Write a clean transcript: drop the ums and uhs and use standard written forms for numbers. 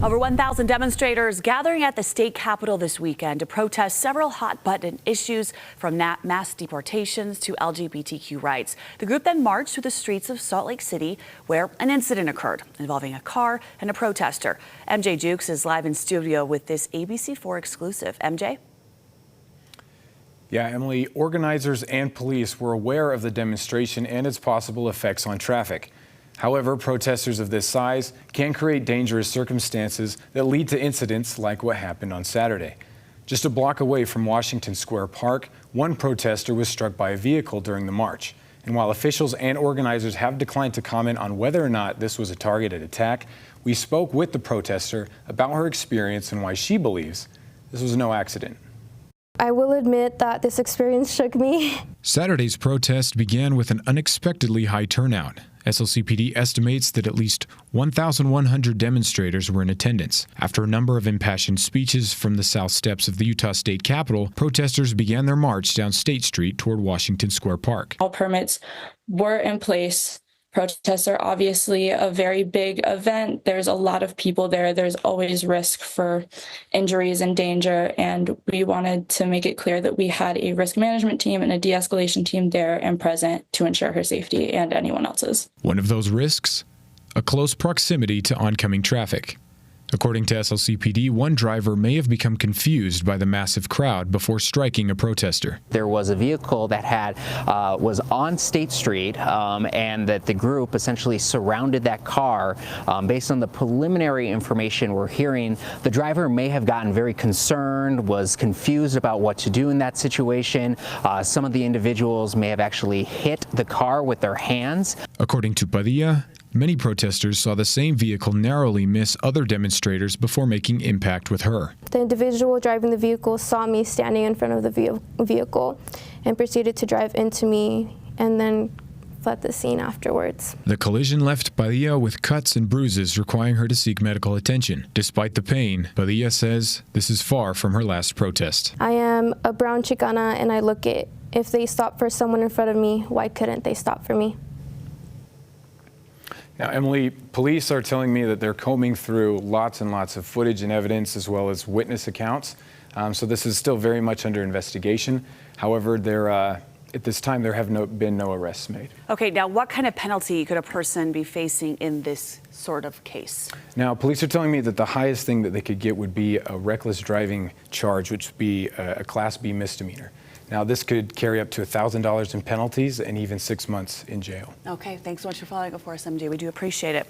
Over 1,000 demonstrators gathering at the state capitol this weekend to protest several hot-button issues from mass deportations to LGBTQ rights. The group then marched through the streets of Salt Lake City, where an incident occurred involving a car and a protester. MJ Jukes is live in studio with this ABC4 exclusive. MJ? Yeah, Emily, organizers and police were aware of the demonstration and its possible effects on traffic. However, protesters of this size can create dangerous circumstances that lead to incidents like what happened on Saturday. Just a block away from Washington Square Park, one protester was struck by a vehicle during the march. And while officials and organizers have declined to comment on whether or not this was a targeted attack, we spoke with the protester about her experience and why she believes this was no accident. I will admit that this experience shook me. Saturday's protest began with an unexpectedly high turnout. SLCPD estimates that at least 1,100 demonstrators were in attendance. After a number of impassioned speeches from the south steps of the Utah State Capitol, protesters began their march down State Street toward Washington Square Park. All permits were in place. Protests are obviously a very big event. There's a lot of people there. There's always risk for injuries and danger. And we wanted to make it clear that we had a risk management team and a de-escalation team there and present to ensure her safety and anyone else's. One of those risks? A close proximity to oncoming traffic. According to SLCPD, one driver may have become confused by the massive crowd before striking a protester. There was a vehicle that was on State Street and that the group essentially surrounded that car. Based on the preliminary information we're hearing, the driver may have gotten very concerned, was confused about what to do in that situation. Some of the individuals may have actually hit the car with their hands. According to Padilla, many protesters saw the same vehicle narrowly miss other demonstrators before making impact with her. The individual driving the vehicle saw me standing in front of the vehicle and proceeded to drive into me and then fled the scene afterwards. The collision left Padilla with cuts and bruises, requiring her to seek medical attention. Despite the pain, Padilla says this is far from her last protest. I am a brown Chicana, and I look at if they stop for someone in front of me, why couldn't they stop for me? Now, Emily, police are telling me that they're combing through lots and lots of footage and evidence as well as witness accounts. So this is still very much under investigation. However, at this time, there have been no arrests made. Okay, now what kind of penalty could a person be facing in this sort of case? Now, police are telling me that the highest thing that they could get would be a reckless driving charge, which would be a Class B misdemeanor. Now, this could carry up to $1,000 in penalties and even 6 months in jail. Okay, thanks so much for following up for us, MJ. We do appreciate it.